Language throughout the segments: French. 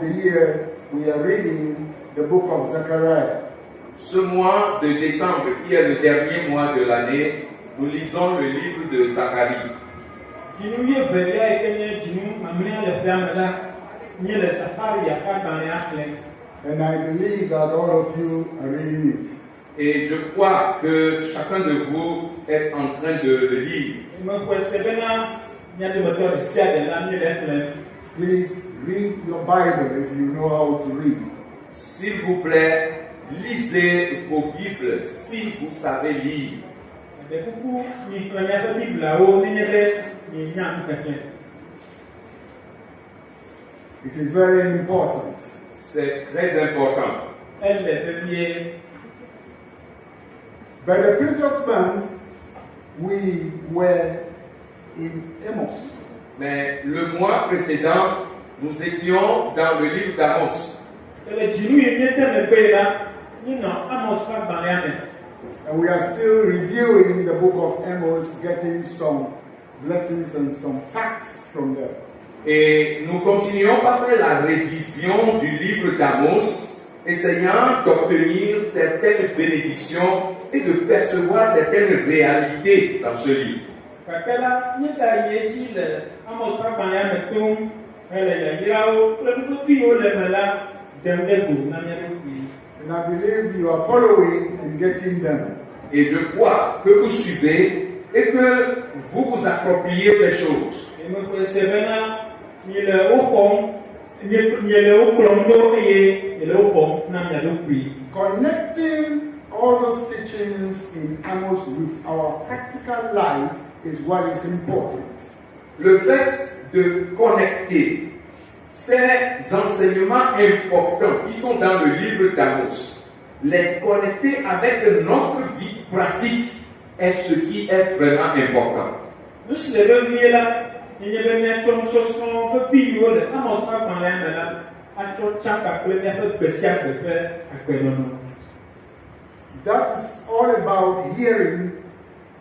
of the year, we are reading the book of Zechariah. Ce mois de décembre, qui est le dernier mois de l'année, nous lisons le livre de Zacharie. And I believe that all of you are reading it. Et je crois que chacun de vous est en train de le lire. Please read your Bible if you know how to read. S'il vous plaît, lisez vos Bibles si vous savez lire. It is very important. C'est très important. By the previous month, we were in Amos. Mais le mois précédent, nous étions dans le livre d'Amos. And we are still reviewing the book of Amos, getting some lessons and some facts from there. Et nous continuons par faire la révision du livre d'Amos, essayant d'obtenir certaines bénédictions et de percevoir certaines réalités dans ce livre. And I believe you are following and getting them. Et je crois que vous suivez et que vous vous appropriez ces choses. Connecting all those teachings in Amos with our practical life is what is important. Le fait de connecter ces enseignements importants qui sont dans le livre d'Amos, les connecter avec notre vie pratique est ce qui est vraiment important. That is all about hearing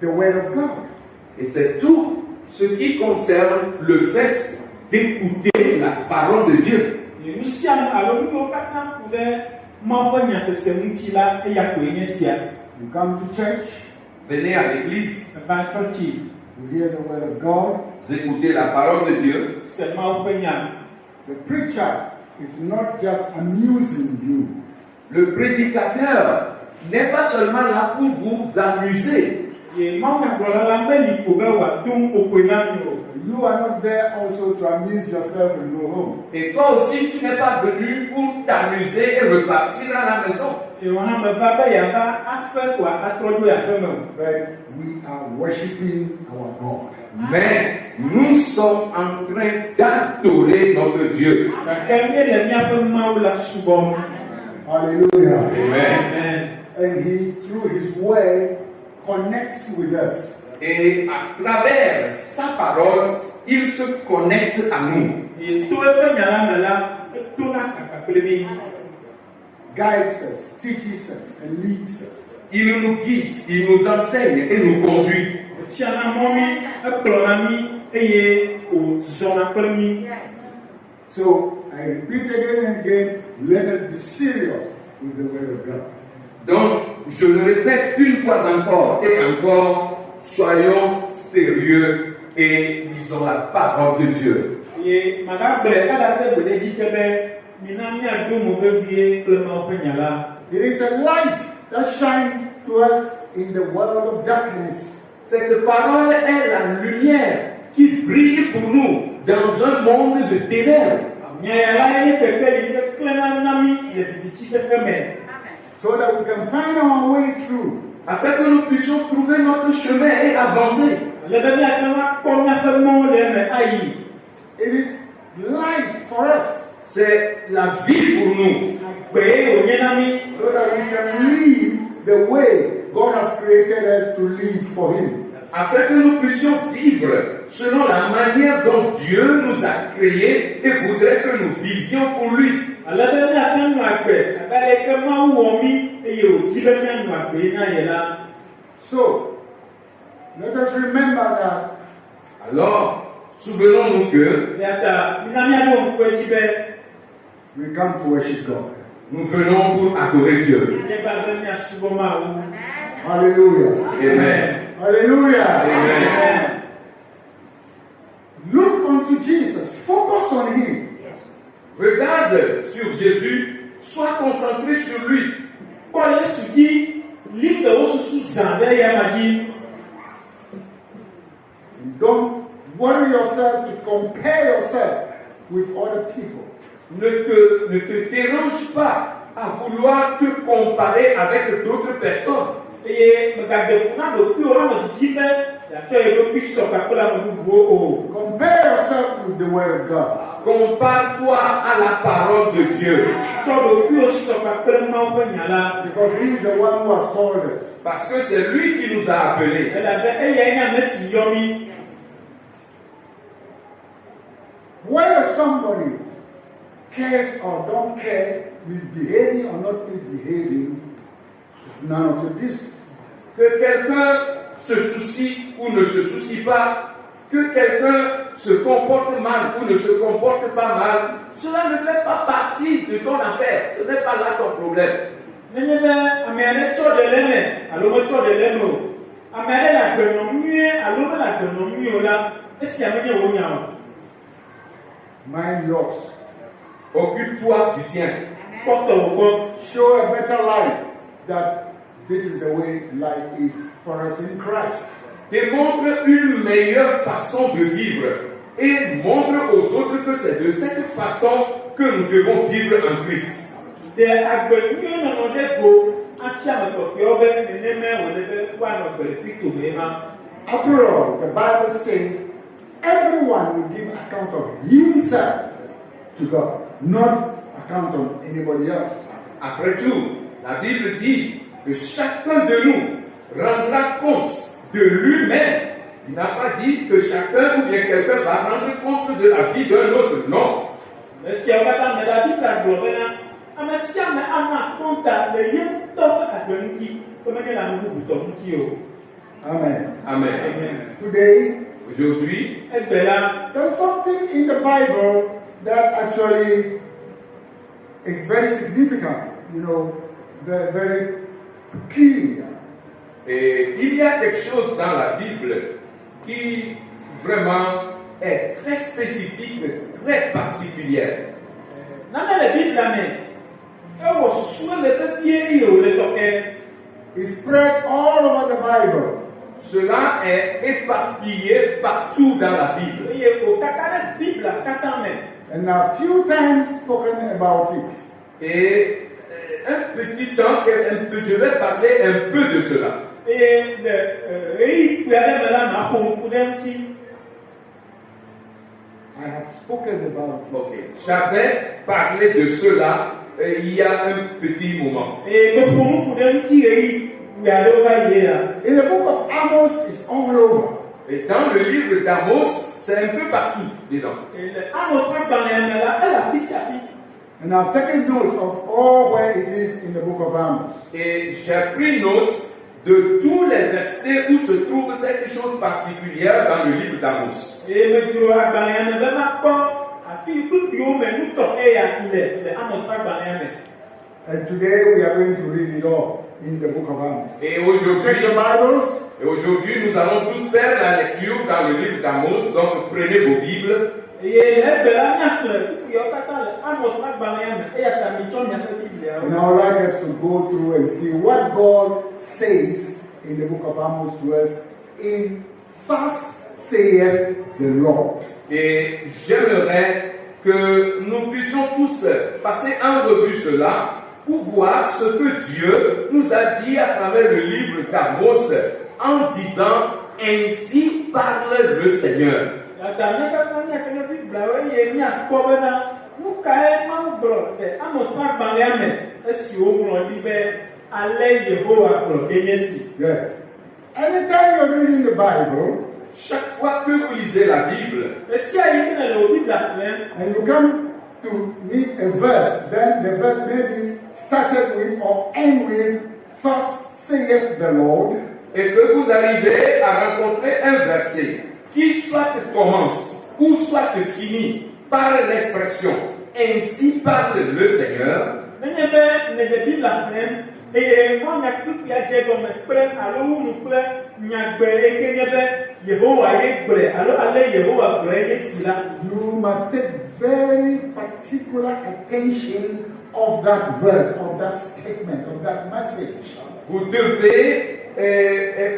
the word of God. Et c'est tout ce qui concerne le fait d'écouter la parole de Dieu. You come to church, venez à l'église, you hear the word of God. Vous écoutez la parole de Dieu. The preacher is not just amusing you. Le prédicateur n'est pas seulement là pour vous amuser. You are not there also to amuse yourself and go home. Et toi aussi, tu n'es pas venu pour t'amuser et repartir à la maison. But we are worshiping our God. Mais nous sommes en train d'adorer notre Dieu. Hallelujah. Amen. And He, through His word, connects with us. Et à travers sa parole, il se connecte à nous. Guides us, teaches us, and leads us. Il nous guide, il nous enseigne et nous conduit. So, I repeat again and again, let us be serious with the word of God. Donc, je le répète une fois encore et encore, soyons sérieux et lisons la parole de Dieu. It is a light that shines to us in the world of darkness. Cette parole est la lumière qui brille pour nous dans un monde de ténèbres. So that we can find our way through. Afin que nous puissions trouver notre chemin et avancer. It is life for us. C'est la vie pour nous. So that we can live the way God has created us to live for Him. Afin que nous puissions vivre selon la manière dont Dieu nous a créés et voudrait que nous vivions pour lui. So, let us remember that. Alors, souvenons-nous que We come to worship God. Nous venons pour adorer Dieu. Hallelujah. Amen. Hallelujah. Amen. Look unto Jesus. Focus on Him. Regarde sur Jésus, sois concentré sur lui. Don't worry yourself to compare yourself with other people. Ne te dérange pas à vouloir te comparer avec d'autres personnes. Compare yourself with the Word of God. Compare-toi à la parole de Dieu. Because He is the one who has called us. Parce que c'est lui qui nous a appelés. Whether somebody cares or don't care, misbehaving or not misbehaving, is none of your business. Que quelqu'un se soucie ou ne se soucie pas, que quelqu'un se comporte mal ou ne se comporte pas mal, cela ne fait pas partie de ton affaire. Ce n'est pas là ton problème. Mind yours. Occupe-toi du tien. Show a better life that this is the way life is for us in Christ. Démontre une meilleure façon de vivre et montre aux autres que c'est de cette façon que nous devons vivre en Christ. After all, the Bible says everyone will give account of himself to God, not account of anybody else. Après tout, la Bible dit que chacun de nous rendra compte de lui-même. Il n'a pas dit que chacun ou bien quelqu'un va rendre compte de la vie d'un autre. Non. Amen. Amen. Today, Aujourd'hui, there's something in the Bible that actually is very significant, very, very peculiar. et il y a quelque chose dans la Bible qui vraiment est très spécifique, très particulière. It's spread all over the Bible. Cela est éparpillé partout dans la Bible. And a few times spoken about it. Et un petit temps, je vais parler un peu de cela. I have spoken about it. Ok. J'avais parlé de cela il y a un petit moment. In the book of Amos, it's all over. Et dans le livre d'Amos, c'est un peu partout dedans. And I've taken note of all where it is in the book of Amos. Et j'ai pris note de tous les versets où se trouve cette chose particulière dans le livre d'Amos. And today we are going to read it all in the book of Amos. Et Take your Bibles. aujourd'hui, nous allons tous faire la lecture dans le livre d'Amos. Donc, prenez vos Bibles. And I would like us to go through and see what God says in the book of Amos to us in Thus saith the Lord. Et j'aimerais que nous puissions tous passer en revue cela pour voir ce que Dieu nous a dit à travers le livre d'Amos en disant « Ainsi parle le Seigneur ». Yes. Anytime you're reading the Bible, chaque fois que vous lisez la Bible, and you come to meet a verse, then the verse may be started with or end with Thus saith the Lord. Et que vous arrivez à rencontrer un verset qui soit commence ou soit finit par l'expression ainsi parle le Seigneur. You must take very particular attention of that verse, of that statement, of that message. Vous devez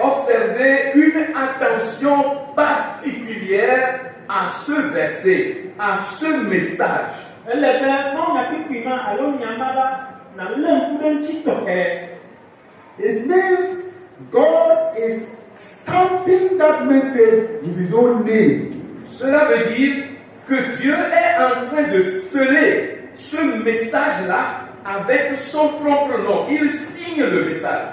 observer une attention particulière à ce verset, à ce message. It means God is stamping that message with his own name. Cela veut dire que Dieu est en train de sceller ce message-là avec son propre nom. Il signe le message.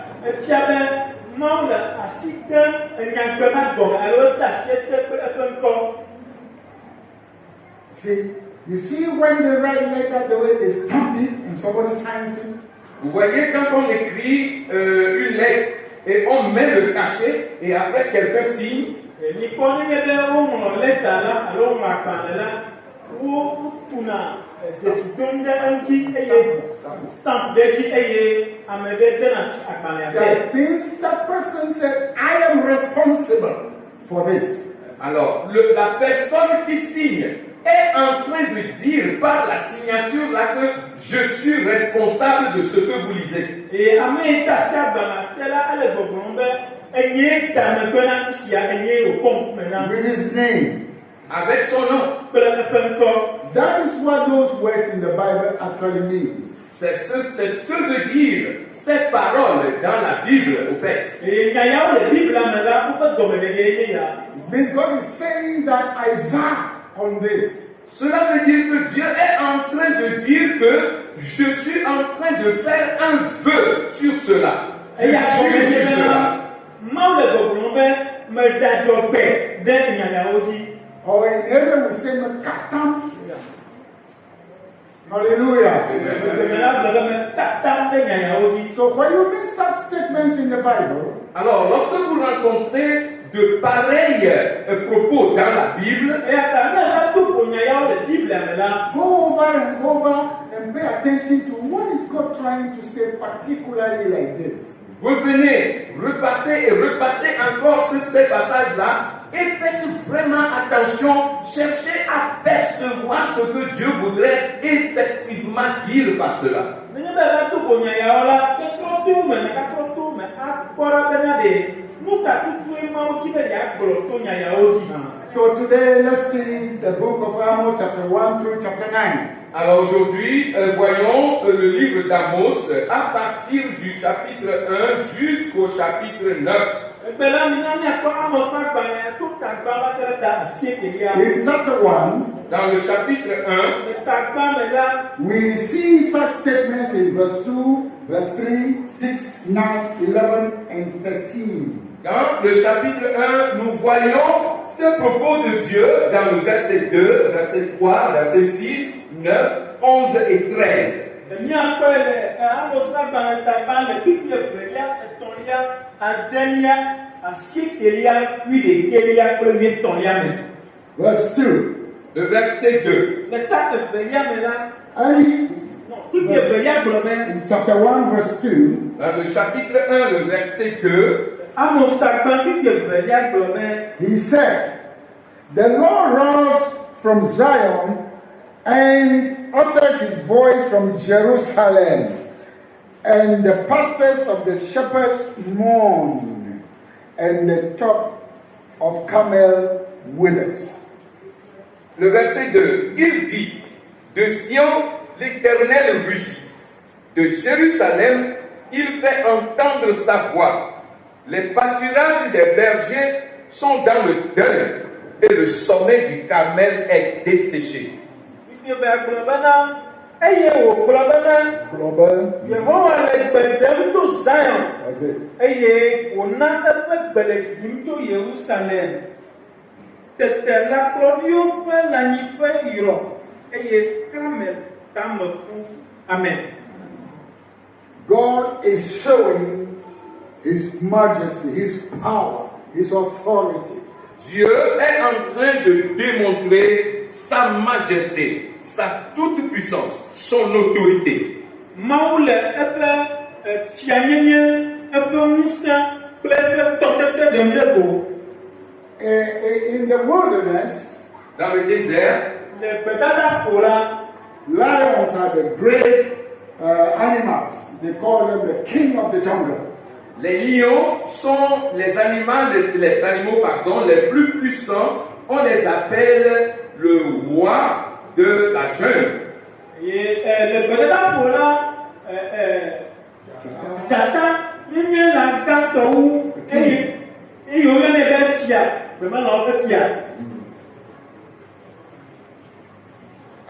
See, you see when they write letter, the way they stamp it and somebody signs it. Vous voyez quand on écrit une lettre et on met le cachet et après quelqu'un signe. That means that person said, I am responsible for this. Alors, la personne qui signe est en train de dire par la signature là que je suis responsable de ce que vous lisez. With his name. Avec son nom. That is what those words in the Bible actually means. C'est ce que veut dire ces paroles dans la Bible, au fait. Means God is saying that I vow on this. Cela veut dire que Dieu est en train de dire que je suis en train de faire un vœu sur cela. Je jure sur cela. Or in heaven we say Mekatam. Hallelujah. So when you read such statements in the Bible, alors lorsque vous rencontrez de pareils propos dans la Bible, go over and pay attention to what is God trying to say particularly like this. Revenez, repassez et repassez encore ces passages-là et faites vraiment attention, cherchez à percevoir ce que Dieu voudrait effectivement dire par cela. So today, let's see the book of Amos, chapter 1 through chapter 9. Alors aujourd'hui, voyons le livre d'Amos à partir du chapitre 1 jusqu'au chapitre 9. In chapter 1, dans le chapitre 1, we see such statements in verse 2, verse 3, 6, 9, 11, and 13. Dans le chapitre 1, nous voyons ce propos de Dieu dans le verset 2, verset 3, verset 6, 9, 11 et 13. Verse 2. Le verset 2. In chapter 1, verse 2. Dans le chapitre 1, le verset 2. He said, the Lord rose from Zion and utters his voice from Jerusalem, and the pastors of the shepherds mourn, and the top of Carmel withers. Le verset 2, il dit, de Sion, l'Éternel rugit, de Jérusalem, il fait entendre sa voix. Les pâturages des bergers sont dans le deuil, et le sommet du Carmel est desséché. God is showing His majesty, His power, His authority. Dieu est en train de démontrer sa majesté, sa toute puissance, son autorité. Maoule fianyenye musa In the wilderness, Dans le désert, lions are the great animals. They call them the king of the jungle. les lions sont les animaux les plus puissants. On les appelle le roi de la jungle.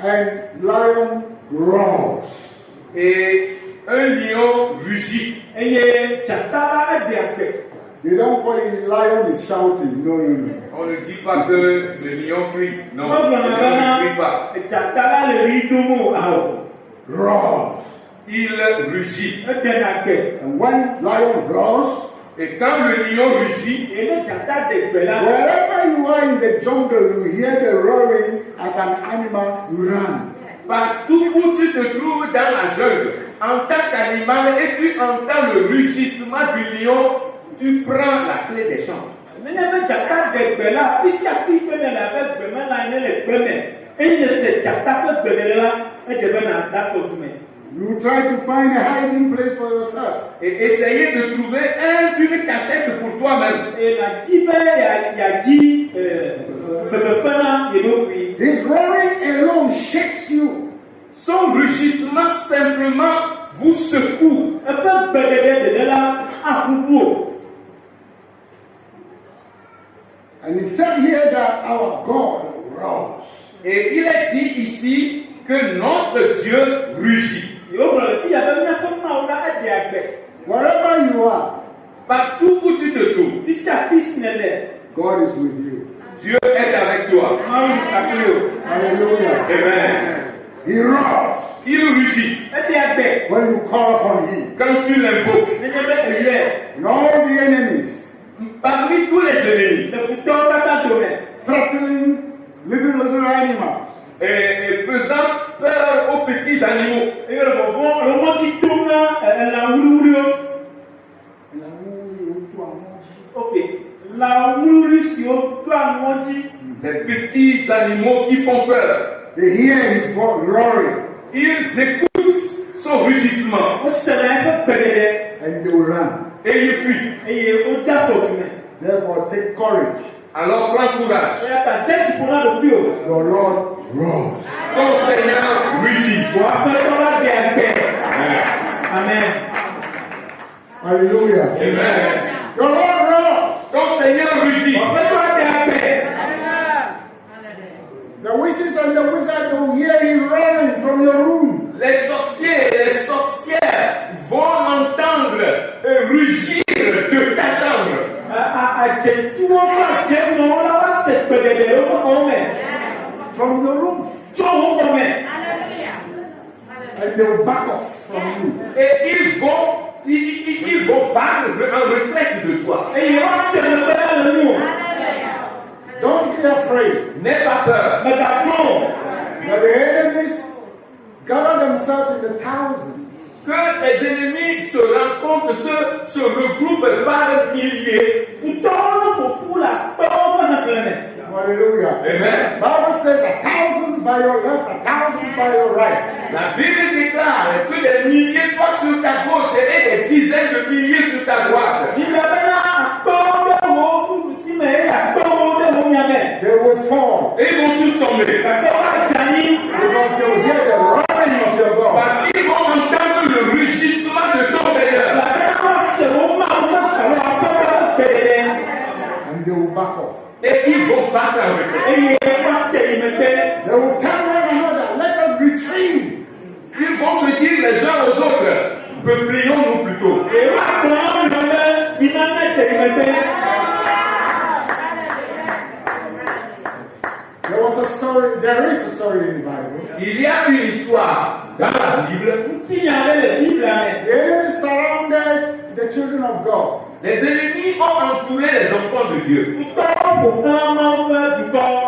And lion roars. Et un lion rugit. They don't call it lion is shouting. No. On ne dit pas que le lion crie. Non, le lion ne crie pas. Roars. Il rugit. And when lion roars, Et quand le lion rugit, wherever you are in the jungle, you hear the roaring as an animal, you run. partout où tu te trouves dans la jungle, en tant qu'animal, et tu entends le rugissement du lion, tu prends la clé des champs. You try to find a hiding place for yourself. Et essayer de trouver une cachette pour toi-même. His roaring alone shakes you. Son rugissement simplement vous secoue. And he said here that our God roars. Et il est dit ici que notre Dieu rugit. Wherever you are, Partout où tu te trouves, God is with you. Dieu est avec toi. Hallelujah. Amen. He roars Il rugit when you call upon him. quand tu l'invoques. And all the enemies Parmi tous les ennemis, threatening little animals. et faisant peur aux petits animaux. Les petits animaux qui font peur. They hear his voice roaring Ils écoutent son rugissement and they will run. et ils fuient. Therefore, take courage. Alors prends courage. Your Lord roars. Ton Seigneur rugit. Amen. Hallelujah. Amen. Your Lord roars. Ton Seigneur rugit. The witches and the wizards will hear him roaring from your room. Les sorciers et les sorcières vont entendre rugir de ta chambre. From your room. And they will back off from you. Et ils vont battre en retraite de toi. Don't be afraid. N'aie pas peur. That the enemies gather themselves in the thousands. Que les ennemis se rencontrent, se regroupent par milliers. Hallelujah. Amen. Bible says 1,000 by your left, 1,000 by your right. La Bible déclare que des milliers soient sur ta gauche et des dizaines de milliers sur ta droite. They will fall Et ils vont tous tomber. because they will hear the roaring of your God. Parce qu'ils vont entendre le rugissement de ton Seigneur. And they will back off. Et ils vont battre en retraite. They will tell one another, let us retreat. Ils vont se dire les uns aux autres, replions-nous plutôt. There is a story in the Bible. Il y a une histoire dans la Bible. The enemy surrounded the children of God. Les ennemis ont entouré les enfants de Dieu.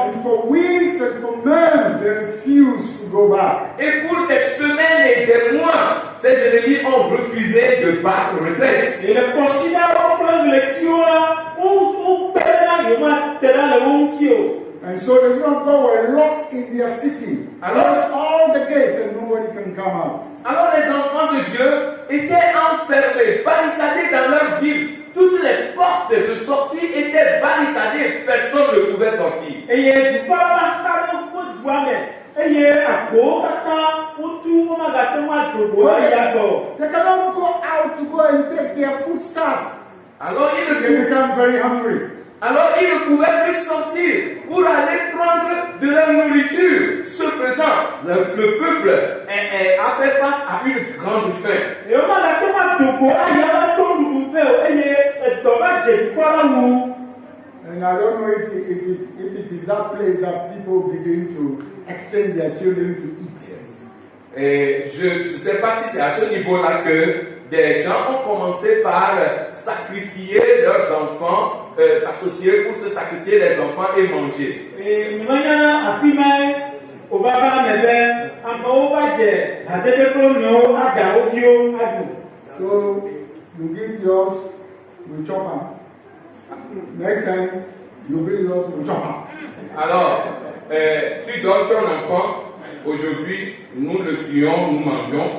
And for weeks and for months, they refused to go back. Et pour des semaines et des mois, ces ennemis ont refusé de battre retraite. Et le considère au plan de lecture là, où perdant, il va te dans le monde qui est. And so the children of God were locked in their city. Closed all the gates and nobody can come out. Alors les enfants de Dieu étaient enfermés, barricadés dans leur ville. Toutes les portes de sortie étaient barricadées, personne ne pouvait sortir. Et il y a du parlement pour Guamé. Et il y a un beau kata, où tout le monde a gâté de bois et à bord. They cannot go out to go and take their foodstuffs. Alors They become very hungry. ils ne pouvaient plus sortir pour aller prendre de la nourriture. Ce faisant, le peuple a fait face à une grande faim. Et on a gâté de bois, il y a un ton de nouvelle, et il y a un dommage de quoi où. And I don't know if it is that place that people begin to exchange their children to eat. Et je ne sais pas si c'est à ce niveau-là que des gens ont commencé par sacrifier leurs enfants, s'associer pour se sacrifier les enfants et manger. Et nous avons affirmé au Baba Mebe, en Baobaje, à Dédéclonio, à Daobio, à nous. So you give yours, we chop them. Next time you bring yours, we chop them. Alors, tu donnes ton enfant, aujourd'hui nous le tuons, nous mangeons.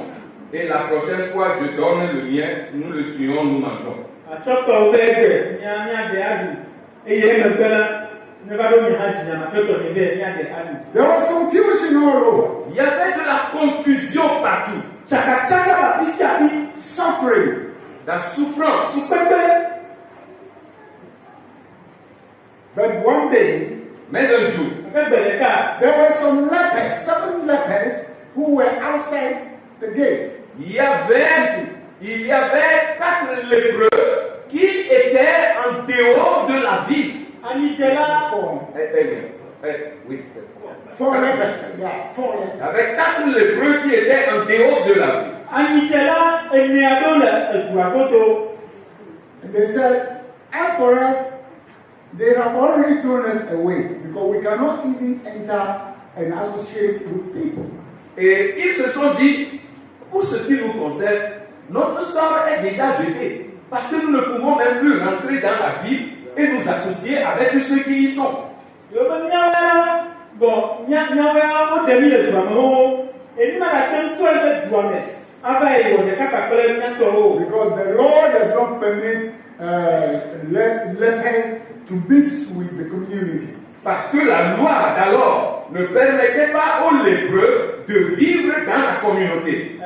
Et la prochaine fois, je donne le mien, nous le tuons, nous mangeons. There was confusion all over. Il y avait de la confusion partout, Suffering. la souffrance. But one day, Mais un jour, there were some lepers, 7 lepers, who were outside the gate. il y avait 4 lépreux qui étaient en dehors de la ville. Oui. 4 lepers. Yeah, 4 Il y lepers. avait 4 lépreux qui étaient en dehors de la ville. And they said, as for us, they have already thrown us away because we cannot even enter and associate with people. Et ils se sont dit, pour ce qui nous concerne, notre sort est déjà jeté. Parce que nous ne pouvons même plus rentrer dans la ville et nous associer avec ceux qui y sont. Because the Lord does not permit lepers to mix with the community. Parce que la loi d'alors ne permettait pas aux lépreux de vivre dans la communauté.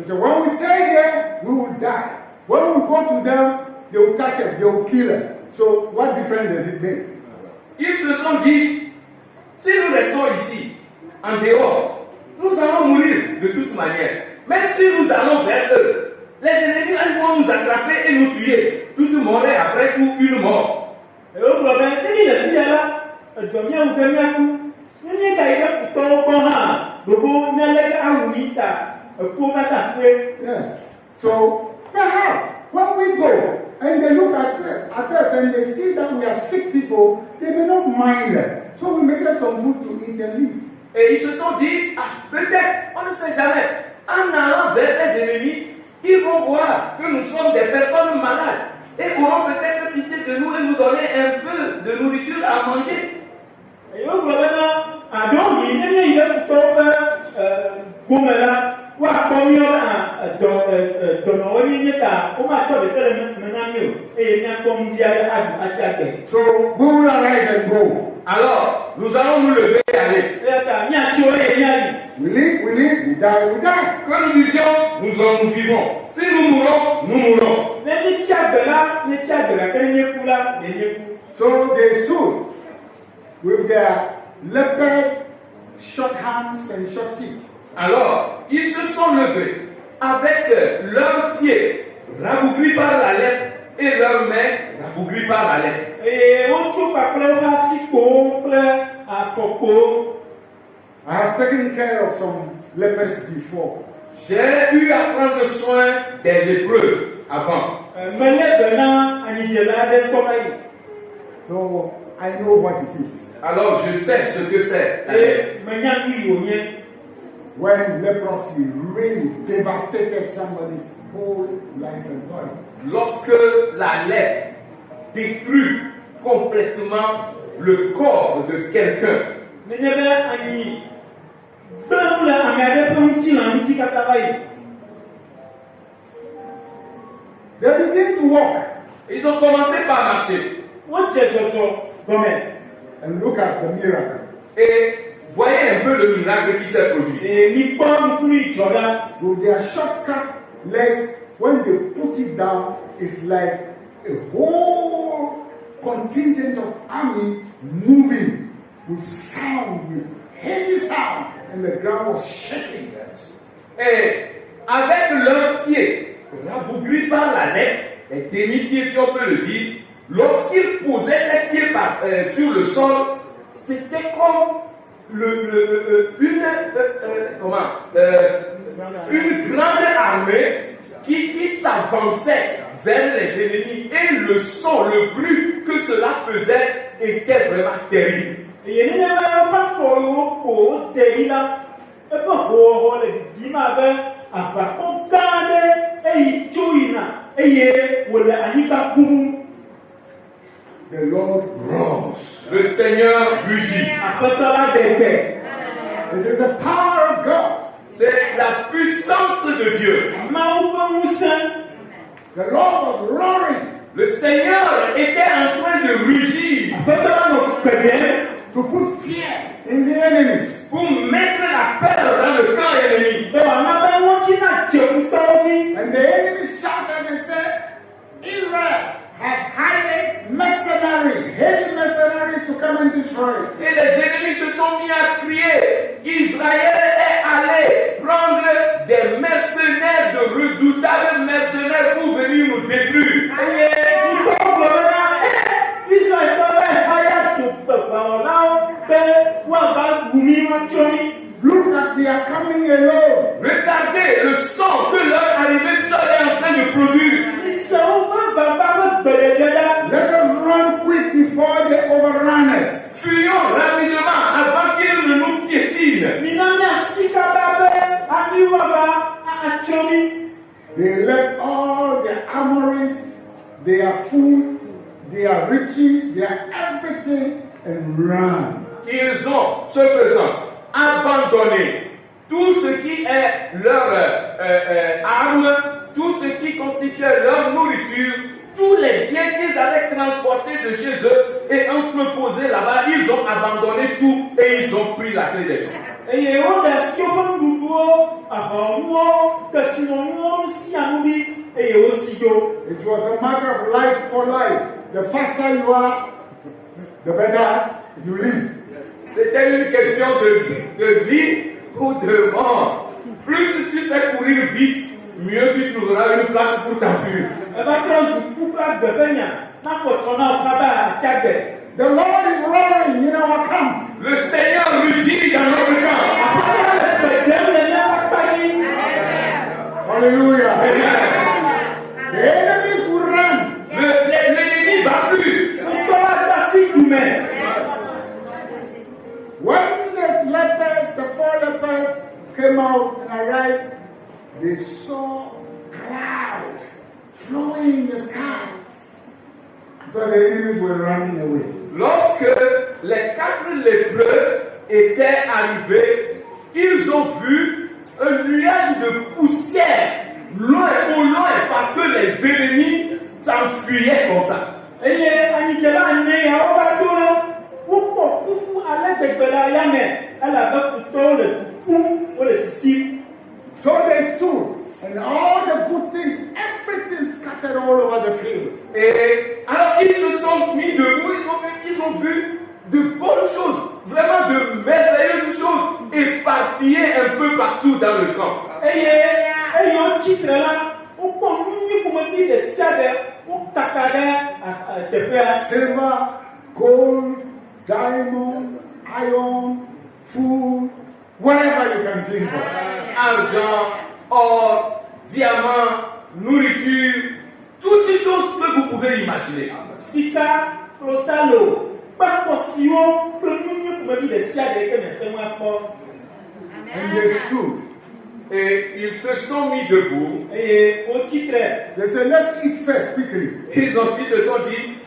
So when we stay here, we will die. When we go to them, they will catch us, they will kill us. So what difference does it make? Ils se sont dit, si nous restons ici, en dehors, nous allons mourir de toute manière. Même si nous allons vers eux, les ennemis vont nous attraper et nous tuer. Tout mort est après tout une mort. Yes. So perhaps when we go and they look at us and they see that we are sick people, they may not mind us. So we may get some food to eat and leave. Et ils se sont dit, ah, peut-être, on ne sait jamais, en allant vers les ennemis, ils vont voir que nous sommes des personnes malades et auront peut-être pitié de nous et nous donner un peu de nourriture à manger. So we will arise and go. Alors, nous allons nous lever et aller. We live, we die, we die. Que nous vivions, nous vivons. Si nous mourons, nous mourons. So they stood with their leopard short hands and short feet. Alors, ils se sont levés avec leurs pieds rabougris par la lettre et leurs mains rabougris par la lettre. I have taken care of some lepers before. J'ai eu à prendre soin des lépreux avant. So I know what it is. Alors je sais ce que c'est. la lèpre. When leprosy really devastated somebody's whole life and body. Lorsque la lèpre détruit complètement le corps de quelqu'un, they begin to walk. ils ont commencé par marcher. And look at the miracle. Et voyez un peu le miracle qui s'est produit. With their shortcut legs, when they put it down, it's like a whole contingent of army moving with sound, with heavy sound, and the ground was shaking. Et avec leurs pieds, rabougris par la lèpre, les demi-pieds si on peut le dire, lorsqu'ils posaient ses pieds sur le sol, c'était comme une grande armée qui s'avançait vers les ennemis. Et le son, le bruit que cela faisait était vraiment terrible. The Lord rose. Le Seigneur rugit. It is the power of God. C'est la puissance de Dieu. The Lord was roaring. Le Seigneur était en train de rugir To put fear in the enemies. pour mettre la peur dans le camp ennemi. And the enemies shouted and said, Israel has hired mercenaries, heavy mercenaries to come and destroy it. Et les ennemis se sont mis à crier. Israël est allé prendre des mercenaires, de redoutables mercenaires pour venir nous détruire. Look at they are coming alone. Regardez le sang que leur arrivée seule est en train de produire. Let us run quick before they overrun us. Fuyons rapidement avant qu'ils ne nous piétinent. They left all their armories, their food, their riches, their everything, and ran. Ils ont, ce faisant, abandonné tout ce qui est leur arme, tout ce qui constituait leur nourriture, tous les biens qu'ils avaient transportés de chez eux et entreposés là-bas. Ils ont abandonné tout et ils ont pris la clé des gens. It was a matter of life for life. The faster you are, the better you live. C'était une question de vie ou de mort. Plus tu sais courir vite, mieux tu trouveras une place pour t'enfuir. The Lord is roaring in our camp. Le Seigneur rugit dans notre camp. Hallelujah. Amen. The enemies will run. L'ennemi va fuir. When the lepers, the 4 lepers came out and arrived, they saw clouds flowing in the sky. Because the enemies were running away. Lorsque les 4 lépreux étaient arrivés, ils ont vu un nuage de poussière loin au loin parce que les ennemis s'enfuyaient comme ça. So they stood, and all the good things, everything scattered all over the field. Et alors ils se sont mis debout, ils ont vu de bonnes choses, vraiment de merveilleuses choses éparpillées un peu partout dans le camp. Silver, gold, diamond, iron, food, whatever you can think of. Argent, or, diamant, nourriture, toutes les choses que vous pouvez imaginer. And they stood. Et ils se sont mis debout. They said, let's eat first quickly. Ils se sont dit,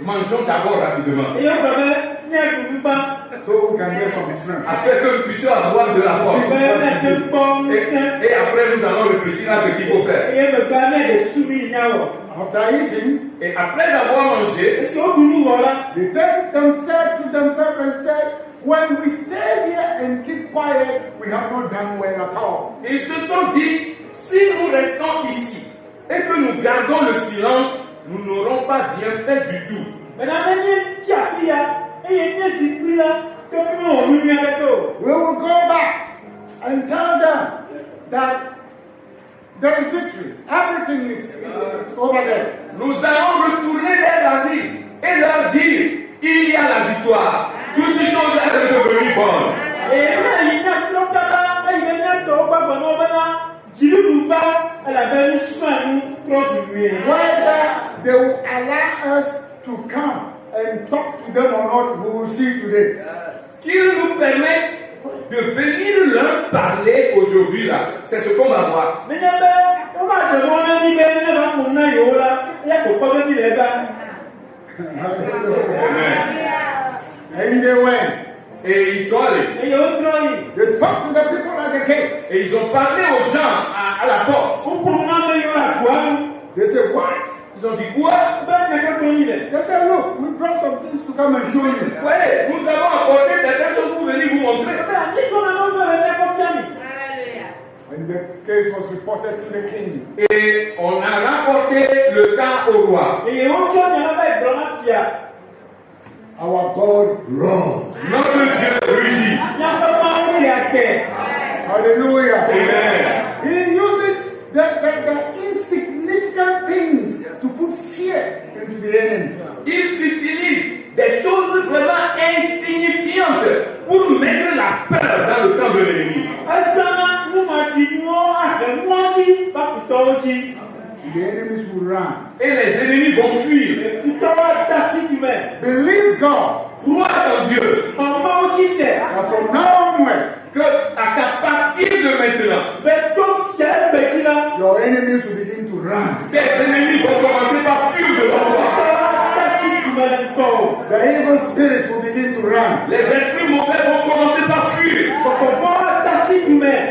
mangeons d'abord rapidement. So we can get some strength. Afin que nous puissions avoir de la force. Et après, nous allons réfléchir à ce qu'il faut faire. After eating, Et après avoir mangé, they turned themselves to themselves and said, when we stay here and keep quiet, we have not done well at all. ils se sont dit, si nous restons ici et que nous gardons le silence, nous n'aurons pas bien fait du tout. We will go back and tell them that there is victory. Everything is over there. Nous allons retourner vers la ville et leur dire, il y a la victoire. Toutes les choses sont devenues bonnes. Whether they will allow us to come and talk to them or not, we will see today. Qu'ils nous permettent de venir leur parler aujourd'hui là. C'est ce qu'on va voir. And they went. Et ils sont allés. They spoke to the people at the gate. Et ils ont parlé aux gens à la porte. They said, what? Ils ont dit quoi? They said, look, we brought some things to come and show you. Ouais, nous avons apporté certaines choses pour venir vous montrer. And the case was reported to the king. Et on a rapporté le cas au roi. Our God rose. Notre Dieu rugit. Hallelujah. Amen. He uses the insignificant things to put fear into the enemy. Il utilise des choses vraiment insignifiantes pour mettre la peur dans le camp de l'ennemi. The enemies will run. Et les ennemis vont fuir. Believe God Crois en Dieu. that from now onwards, Qu'à partir de maintenant, your enemies will begin to run. tes ennemis vont commencer par fuir devant toi. The evil spirits will begin to run. Les esprits mauvais vont commencer par fuir.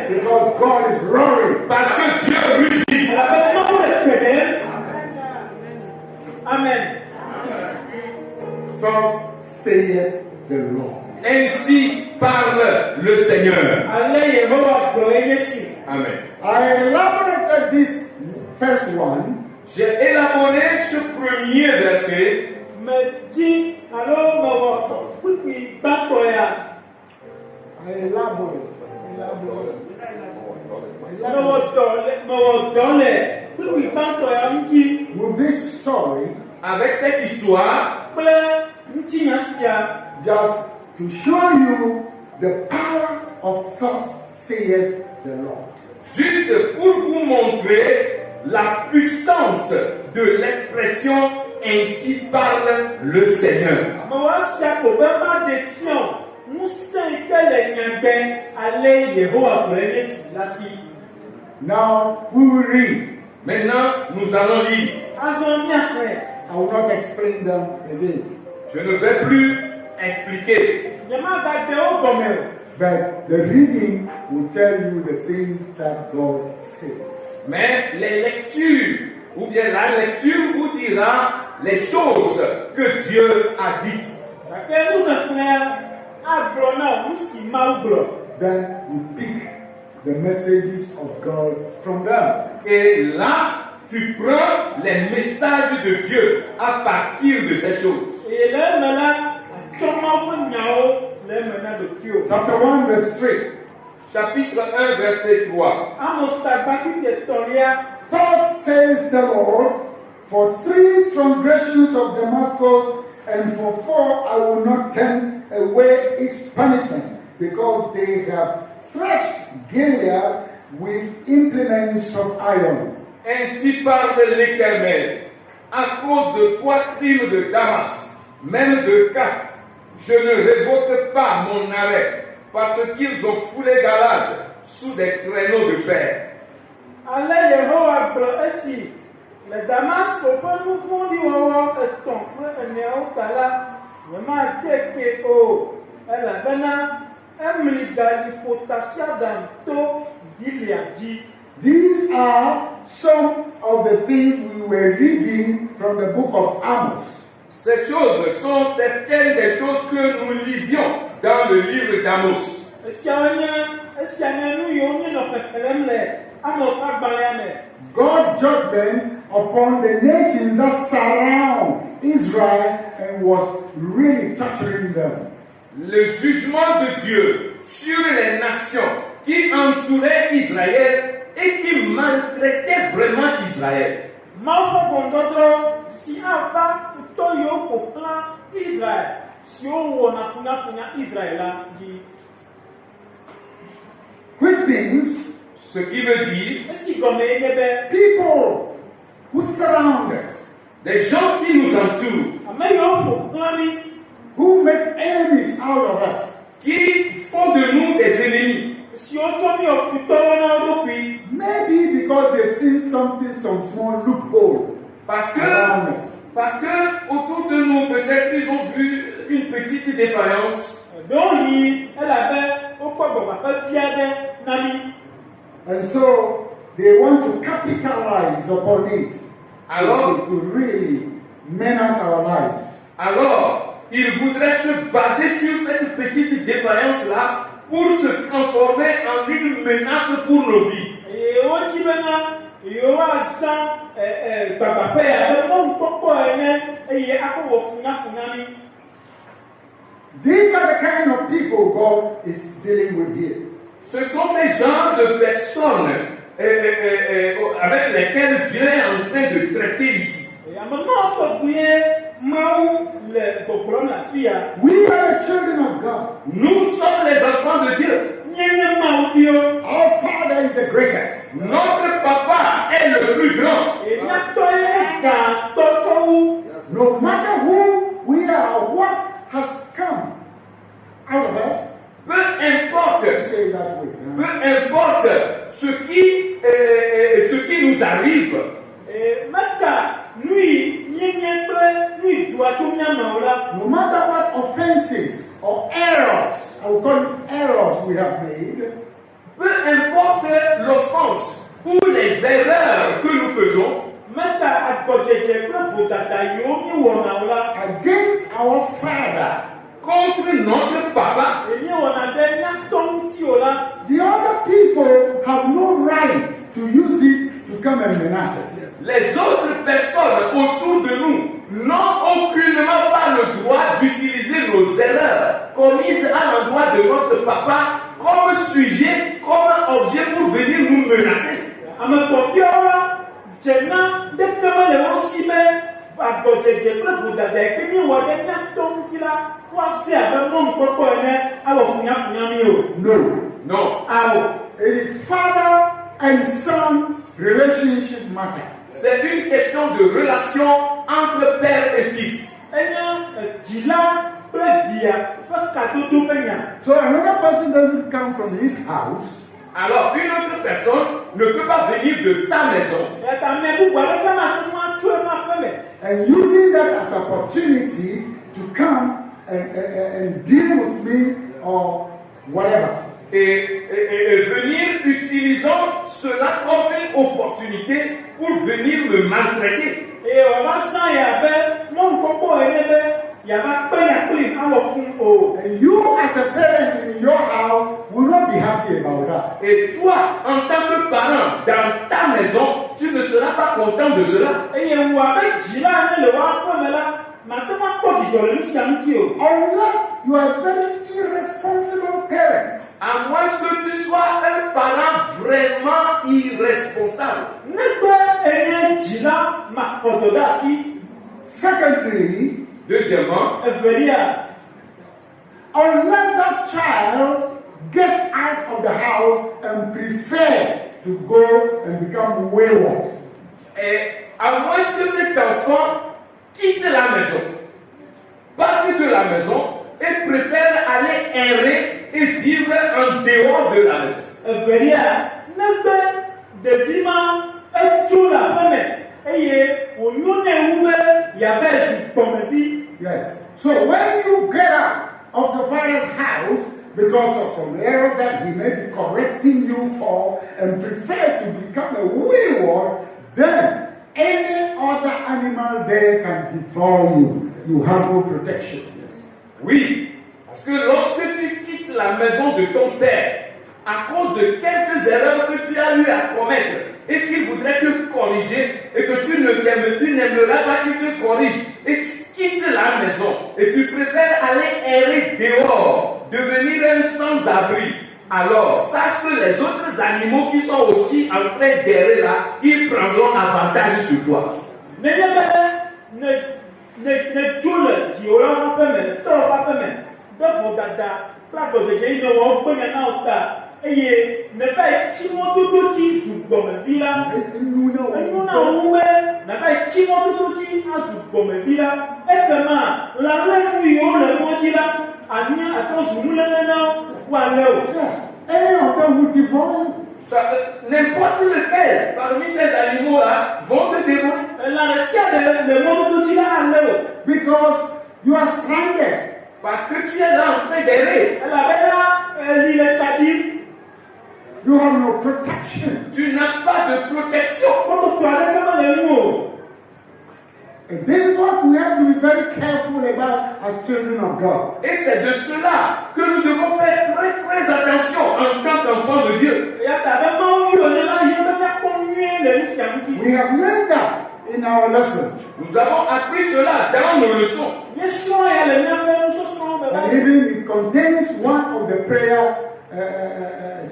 Because God is roaring. Parce que Dieu rugit. Amen. Thus saith the Lord. Ainsi parle le Seigneur. Amen. I elaborated this first one J'ai élaboré ce premier verset with this story avec cette histoire just to show you the power of thus saith the Lord. juste pour vous montrer la puissance de l'expression ainsi parle le Seigneur. Now we will read. Maintenant, nous allons lire. I will not explain them again. Je ne vais plus expliquer. But the reading will tell you the things that God says. Mais les lectures, ou bien la lecture vous dira les choses que Dieu a dites. Then we pick the messages of God from them. Et là, tu prends les messages de Dieu à partir de ces choses. Chapter 1, verse 3. Chapitre 1, verset 3. Thus says the Lord, for 3 transgressions of Damascus, and for 4 I will not turn away its punishment, because they have threshed Gilead with implements of iron. Ainsi parle l'Éternel, à cause de 3 crimes de Damas, même de 4, je ne révoque pas mon arrêt, parce qu'ils ont foulé Galade sous des traîneaux de fer. Ale Yehowa gblɔ esi le Damasko ƒe nu vɔ̃ɖi wɔwɔ 3 kple 4 ta la, nyemadze ke o, elabena emli galiƒo tasiaɖam to Gilead dzi. These are some of the things we were reading from the book of Amos. Ces choses sont certaines des choses que nous lisions dans le livre d'Amos. Esia nye nu yiwo míenɔ xexlẽm le Amos ƒe agbalẽa me. God's judgment upon the nations that surround Israel and was really torturing them. Le jugement de Dieu sur les nations qui entouraient Israël et qui maltraitaient vraiment Israël. Mawu ƒe gbɔndɔdrɔ̃ si ava futɔ yiwo ƒo xlã Israel, siwo wɔna funyafunya Israel la dzi. Which means Ce qui veut dire Esi gɔme ye nye be people who surround us, des gens qui nous entourent, ame yiwo ƒo xlã mí, who make enemies out of us, qui font de nous des ennemis. siwo tsɔ mí wɔ futɔwo na wo ɖokui. maybe because they've seen some small loophole Parce around us. que autour de nous, peut-être ils ont vu une petite défaillance. Ɖewohi elabe wokpɔ gbɔgbɔƒe vi aɖe na mí. And so they want to capitalize upon it Alors, to really menace our lives. alors, ils voudraient se baser sur cette petite défaillance-là pour se transformer en une menace pour nos vies. Eye wodzi bena yewoazã gbagbaƒe abe mɔnukpɔkpɔ ene eye akɔ wɔ funyafunya mí. These are the kind of people God is dealing with here. Ce sont ces genres de personnes avec lesquelles Dieu est en train de traiter ici. Ame mawo tɔgbuie Mawu le gbɔgblɔm le afi ya. We are the children of God. Nous sommes les enfants de Dieu. Nye Mawuviwo. Our Father is the greatest. Notre papa est le plus grand. Miatɔ ye gãtɔ tsɔ wu. No matter who we are, what has come out of us, Peu importe, say it that way. peu importe ce qui nous arrive, Meka nui nyenye kple nui dua tso miame o la. No matter what offenses or errors, I will call it errors we have made, peu importe l'offense ou les erreurs que nous faisons, Meka agbɔdzedze kple vodada yiwo mi wɔna o la. against our Father, contre notre papa, Emi wɔna ɖe miatɔ ŋuti o la. the other people have no right to use it to come and menace us. les autres personnes autour de nous n'ont aucunement pas le droit d'utiliser nos erreurs commises à l'endroit de notre papa comme sujet, comme objet pour venir nous menacer. Ame kpɔtɔewo la dze na ɖeke mele wo si be agbɔdzedze kple vodada yi ke mi wɔ ɖe miatɔ ŋuti la woase abe mɔnukpɔkpɔ ene awɔ funyafunya mi o. Non. Awɔ. A father and son relationship matter. C'est une question de relation entre père et fils. Enye dzila kple via ƒe kadodo ƒe nya. So another person doesn't come from his house Alors, une autre personne ne peut pas venir de sa maison Ame bubu aɖeke mate ŋu atso eme aƒe me. and using that as opportunity to come and deal with me or whatever. et venir utilisant cela comme une opportunité pour venir me maltraiter. Eye wòava zã ya be mɔnukpɔkpɔ ene be yava kpe nya kpli awɔ fun o. And you as a parent in your house will not be happy about that. Et toi, en tant que parent, dans ta maison, tu ne seras pas content de cela. Eye wò abe dzila ne le woaƒe me la, mate ŋu akpɔ dzidzɔ le nu sia ŋuti o. Unless you are a very irresponsible parent. À moins que tu sois un parent vraiment irresponsable. Negbe enye dzila makpɔdɔ ɖe asi. Secondly, Deuxièmement, Evelia, unless that child gets out of the house and prefer to go and become wayward. et à moins que cet enfant quitte la maison partent de la maison et préfèrent aller errer et vivre en dehors de la maison. Evelia, n'ebe ɖevi ma etso le aƒe me eye wònyo nɛ wu be yeava zi gbɔmevi. Yes. So when you get out of the father's house because of some errors that he may be correcting you for and prefer to become a wayward, then any other animal there can devour you. You have no protection. Oui, parce que lorsque tu quittes la maison de ton père à cause de quelques erreurs que tu as eu à commettre et qu'il voudrait te corriger et que tu n'aimeras pas qu'il te corrige et tu quittes la maison et tu préfères aller errer dehors, devenir un sans-abri, alors sache que les autres animaux qui sont aussi en train d'errer là, ils prendront avantage sur toi. Eye ne va etsi mɔdodo dzi zu gbɔmevi la. Enyo na wo be ne va etsi mɔdodo dzi azu gbɔmevi la. Ekema lãlenu yiwo le mɔdzi la, anya atrɔ zu nulele na fu ale o. Any of them will devour you. N'importe lequel parmi ces animaux-là vont te dévorer. Elã ɖe sia ɖe le mɔdodo dzi la ale o. Because you are stranded. Parce que tu es là en train d'errer. Elabena eli le tsa ɖim. You have no protection. Tu n'as pas de protection. And this is what we have to be very careful about as children of God. Et c'est de cela que nous devons faire très très attention en tant qu'enfants de Dieu. We have learned that in our lesson. Nous avons appris cela dans nos leçons. And even it contains one of the prayer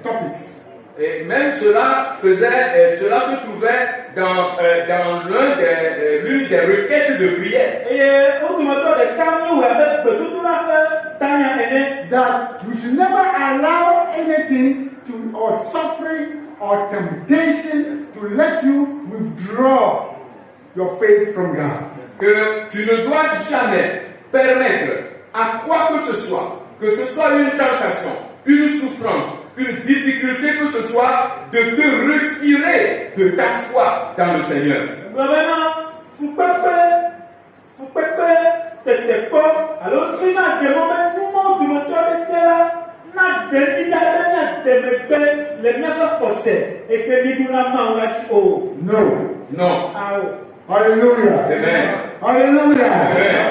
topics. Et même cela se trouvait dans l'une des requêtes de prière. That you should never allow anything to, or suffering or temptation to let you withdraw your faith from God. Que tu ne dois jamais permettre à quoi que ce soit une tentation, une souffrance, une difficulté que ce soit, de te retirer de ta foi dans le Seigneur. Non. Hallelujah. Amen. Hallelujah. Amen.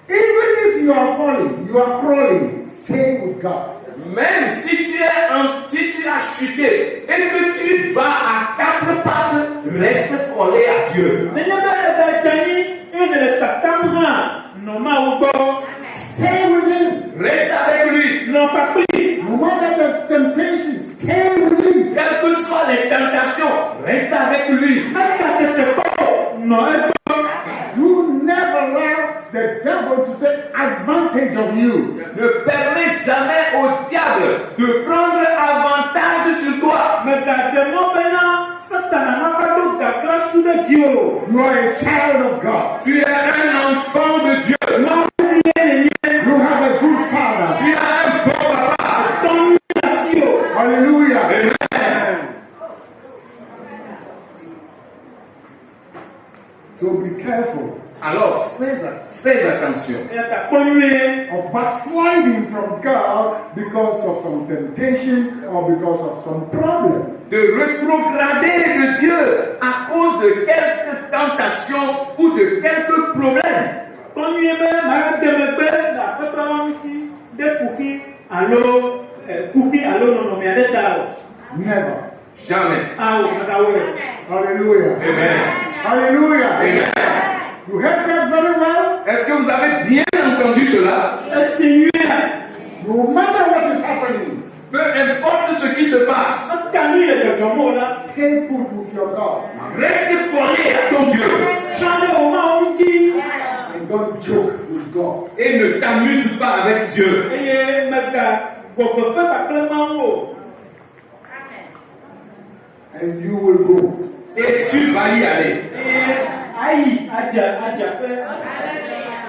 Even if you are falling, you are crawling, stay with God. Même si tu as chuté et que tu vas à quatre pattes, reste collé à Dieu. Stay with Him. Reste avec lui. Non pas pris. No matter the temptation, stay with Him. Quelles que soient les tentations, reste avec lui. Do never allow the devil to take advantage of you. Ne permets jamais au diable de prendre avantage sur toi. You are a child of God. Tu es un enfant de Dieu. You have a good father. Tu as un bon papa. Hallelujah. Amen. So be careful Alors, fais attention of backsliding from God because of some temptation or because of some problem. de rétrograder de Dieu à cause de quelques tentations ou de quelques problèmes. Never. Jamais. Hallelujah. Amen. Hallelujah. Amen. You heard that very well? Est-ce que vous avez bien entendu cela? No matter what is happening, Peu importe ce qui se passe, stay put with your God reste collé à ton Dieu and don't joke with God. et ne t'amuse pas avec Dieu. And you will go. Et tu vas y aller.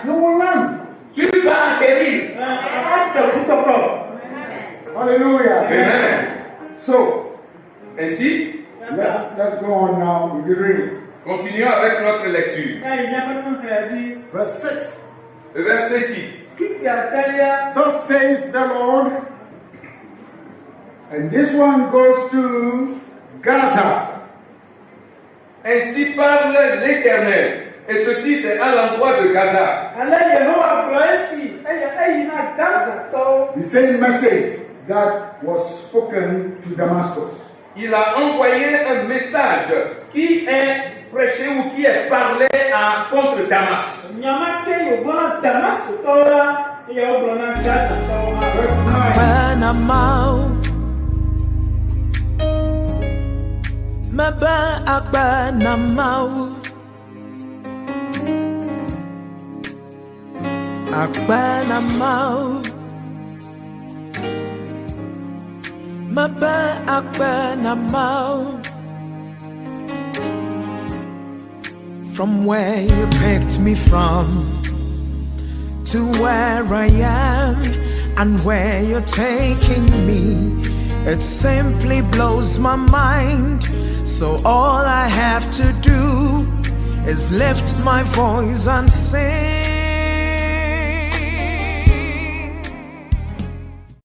You will learn. tu vas acquérir. Hallelujah. Amen. So, Ainsi, let's go on now with the reading. continuons avec notre lecture. Verse 6. Verset 6. Thus says the Lord, and this one goes to Gaza. Ainsi parle l'Éternel. Et ceci, c'est à l'endroit de Gaza. The same message that was spoken to Damascus. Il a envoyé un message qui est prêché ou qui est parlé contre Damas. Verse 9. From where you picked me from to where I am and where you're taking me, it simply blows my mind. So all I have to do is lift my voice and sing.